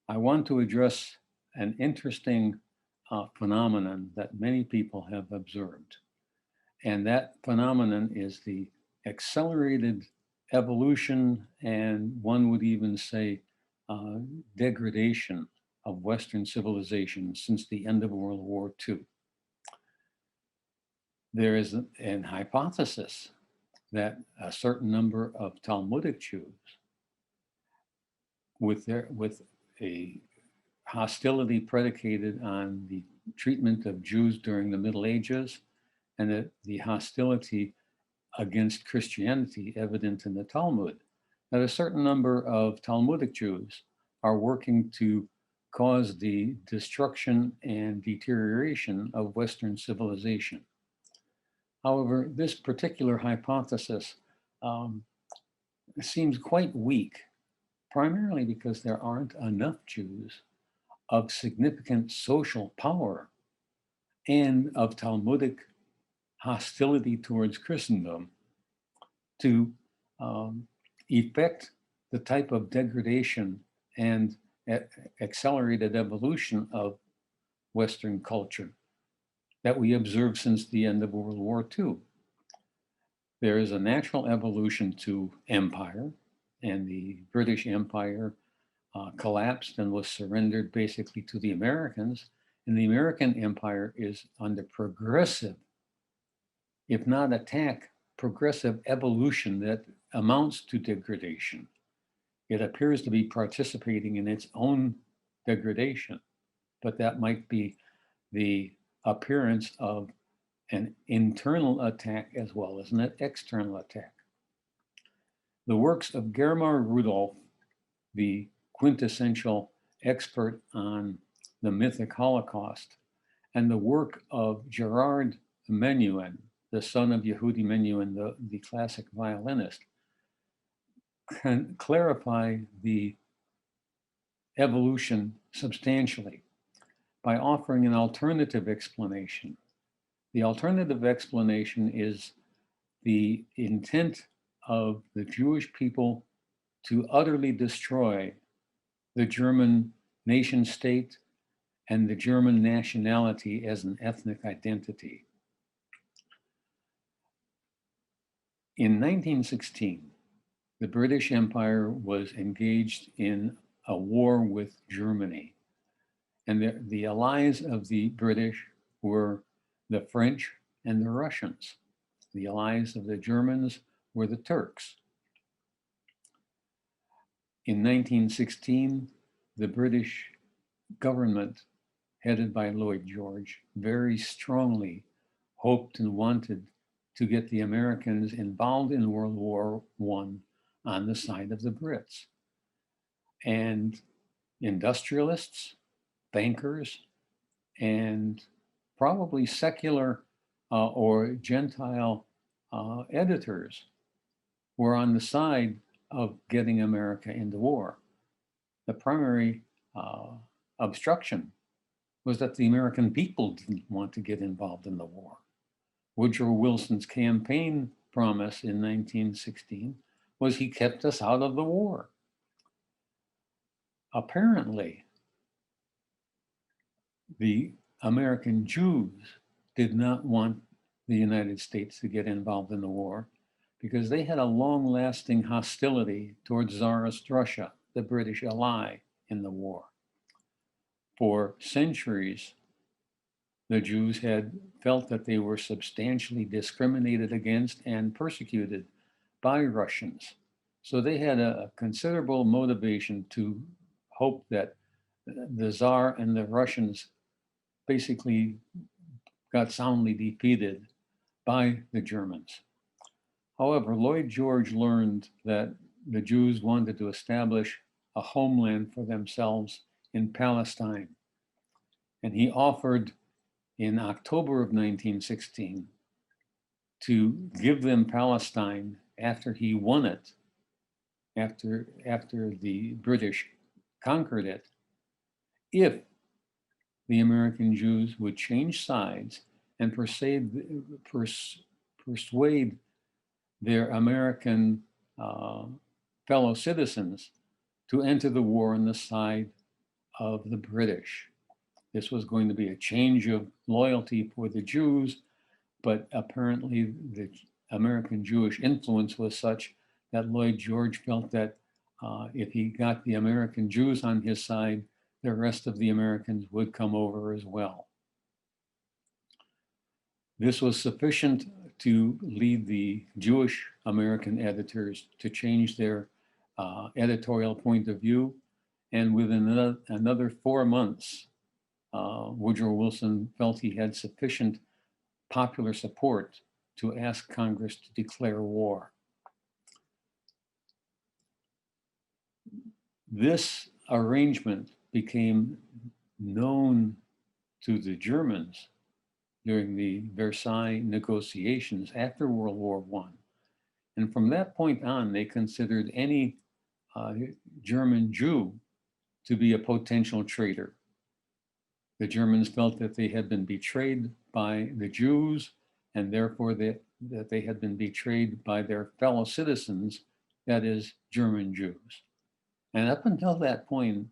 I want to address an interesting phenomenon that many people have observed. And that phenomenon is the accelerated evolution, and one would even say uh, degradation of Western civilization since the end of World War II. There is an hypothesis that a certain number of Talmudic Jews, with a hostility predicated on the treatment of Jews during the Middle Ages, and the hostility against Christianity evident in the Talmud, that a certain number of Talmudic Jews are working to cause the destruction and deterioration of Western civilization. However, this particular hypothesis seems quite weak, primarily because there aren't enough Jews of significant social power and of Talmudic hostility towards Christendom to effect the type of degradation and accelerated evolution of Western culture that we observed since the end of World War II. There is a natural evolution to empire, and the British Empire collapsed and was surrendered basically to the Americans. And the American empire is under progressive, if not attack, progressive evolution that amounts to degradation. It appears to be participating in its own degradation, but that might be the appearance of an internal attack as well as an external attack. The works of Germar Rudolph, the quintessential expert on the mythic Holocaust, and the work of Gerard Menuhin, the son of Yehudi Menuhin, the classic violinist, can clarify the evolution substantially by offering an alternative explanation. The alternative explanation is the intent of the Jewish people to utterly destroy the German nation state and the German nationality as an ethnic identity. In 1916, the British Empire was engaged in a war with Germany. And the allies of the British were the French and the Russians. The allies of the Germans were the Turks. In 1916, the British government, headed by Lloyd George, very strongly hoped and wanted to get the Americans involved in World War I on the side of the Brits. And industrialists, bankers, and probably secular or Gentile editors were on the side of getting America into war. The primary obstruction was that the American people didn't want to get involved in the war. Woodrow Wilson's campaign promise in 1916 was he kept us out of the war. Apparently, the American Jews did not want the United States to get involved in the war because they had a long-lasting hostility towards Tsarist Russia, the British ally in the war. For centuries, the Jews had felt that they were substantially discriminated against and persecuted by Russians. So they had a considerable motivation to hope that the Tsar and the Russians basically got soundly defeated by the Germans. However, Lloyd George learned that the Jews wanted to establish a homeland for themselves in Palestine. And he offered in October of 1916 to give them Palestine after he won it, after the British conquered it if the American Jews would change sides and persuade their American fellow citizens to enter the war on the side of the British. This was going to be a change of loyalty for the Jews, but apparently the American Jewish influence was such that Lloyd George felt that if he got the American Jews on his side, the rest of the Americans would come over as well. This was sufficient to lead the Jewish American editors to change their editorial point of view. And within another 4 months, Woodrow Wilson felt he had sufficient popular support to ask Congress to declare war. This arrangement became known to the Germans during the Versailles negotiations after World War I. And from that point on, they considered any German Jew to be a potential traitor. The Germans felt that they had been betrayed by the Jews, and therefore that they had been betrayed by their fellow citizens, that is, German Jews. And up until that point,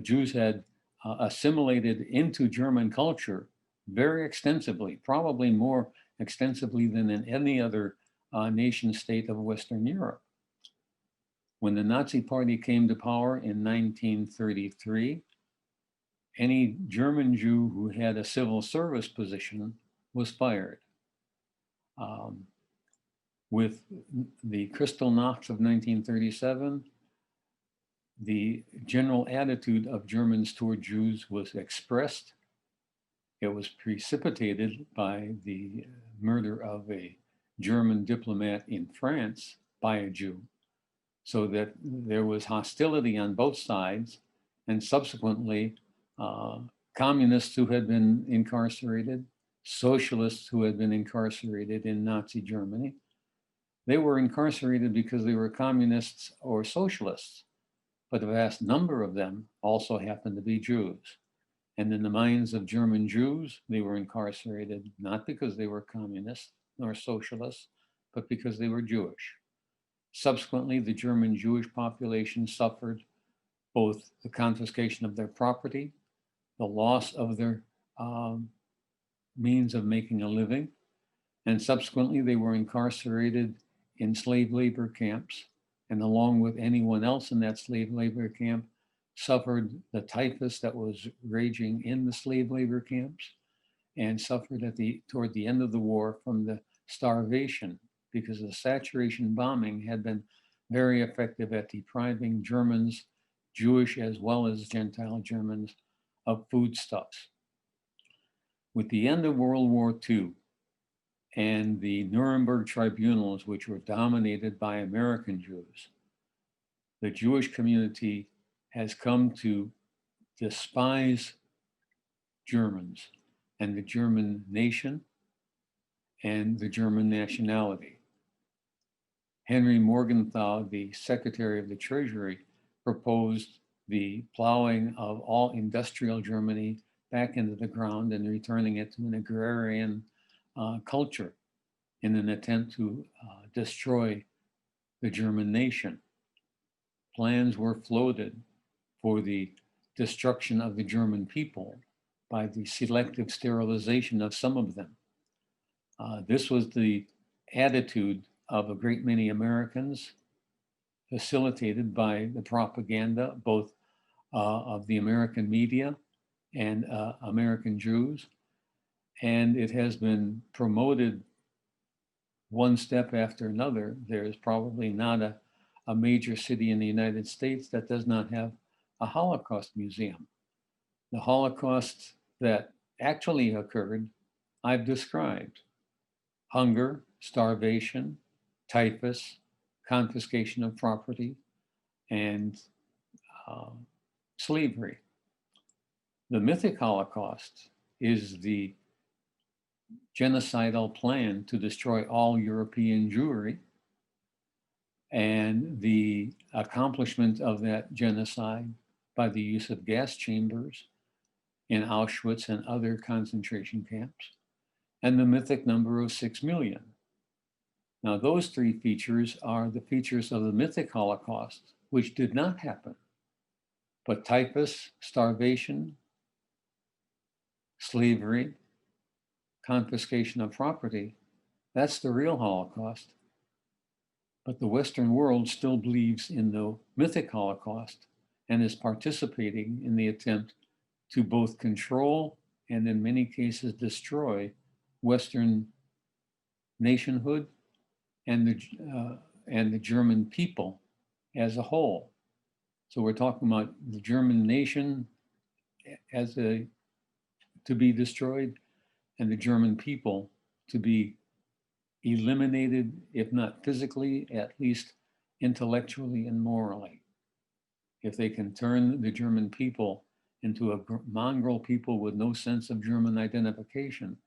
Jews had assimilated into German culture very extensively, probably more extensively than in any other nation state of Western Europe. When the Nazi Party came to power in 1933, any German Jew who had a civil service position was fired. With the Kristallnacht of 1937, the general attitude of Germans toward Jews was expressed. It was precipitated by the murder of a German diplomat in France by a Jew, so that there was hostility on both sides, and subsequently communists who had been incarcerated, socialists who had been incarcerated in Nazi Germany. They were incarcerated because they were communists or socialists, but a vast number of them also happened to be Jews. And in the minds of German Jews, they were incarcerated not because they were communists nor socialists, but because they were Jewish. Subsequently, the German Jewish population suffered both the confiscation of their property, the loss of their means of making a living, and subsequently they were incarcerated in slave labor camps, and along with anyone else in that slave labor camp, suffered the typhus that was raging in the slave labor camps, and suffered toward the end of the war from the starvation, because the saturation bombing had been very effective at depriving Germans, Jewish as well as Gentile Germans, of foodstuffs. With the end of World War II and the Nuremberg tribunals, which were dominated by American Jews, the Jewish community has come to despise Germans and the German nation and the German nationality. Henry Morgenthau, the Secretary of the Treasury, proposed the plowing of all industrial Germany back into the ground and returning it to an agrarian culture in an attempt to destroy the German nation. Plans were floated for the destruction of the German people by the selective sterilization of some of them. This was the attitude of a great many Americans, facilitated by the propaganda both of the American media and American Jews. And it has been promoted one step after another. There is probably not a major city in the United States that does not have a Holocaust museum. The Holocaust that actually occurred, I've described: hunger, starvation, typhus, confiscation of property, and slavery. The mythic Holocaust is the genocidal plan to destroy all European Jewry, and the accomplishment of that genocide by the use of gas chambers in Auschwitz and other concentration camps, and the mythic number of 6 million. Now, those three features are the features of the mythic Holocaust, which did not happen. But typhus, starvation, slavery, confiscation of property, that's the real Holocaust. But the Western world still believes in the mythic Holocaust and is participating in the attempt to both control and in many cases destroy Western nationhood and the German people as a whole. So we're talking about the German nation to be destroyed and the German people to be eliminated, if not physically, at least intellectually and morally. If they can turn the German people into a mongrel people with no sense of German identification,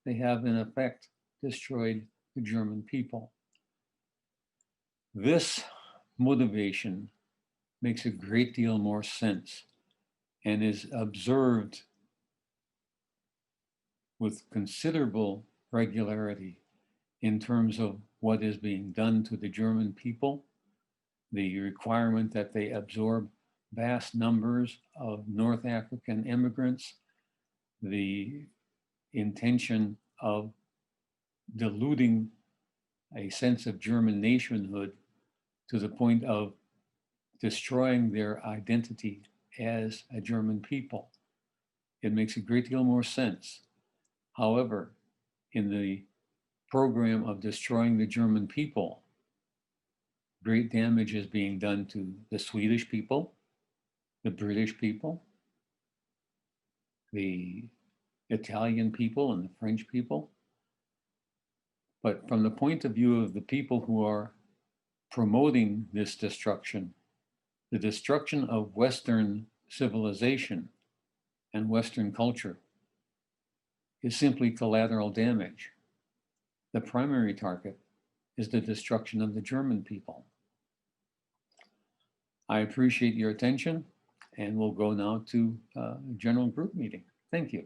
they have in effect destroyed the German people. This motivation makes a great deal more sense and is observed with considerable regularity in terms of what is being done to the German people, the requirement that they absorb vast numbers of North African immigrants, the intention of diluting a sense of German nationhood to the point of destroying their identity as a German people. It makes a great deal more sense. However, in the program of destroying the German people, great damage is being done to the Swedish people, the British people, the Italian people, and the French people. But from the point of view of the people who are promoting this destruction, the destruction of Western civilization and Western culture is simply collateral damage. The primary target is the destruction of the German people. I appreciate your attention, and we'll go now to a general group meeting. Thank you.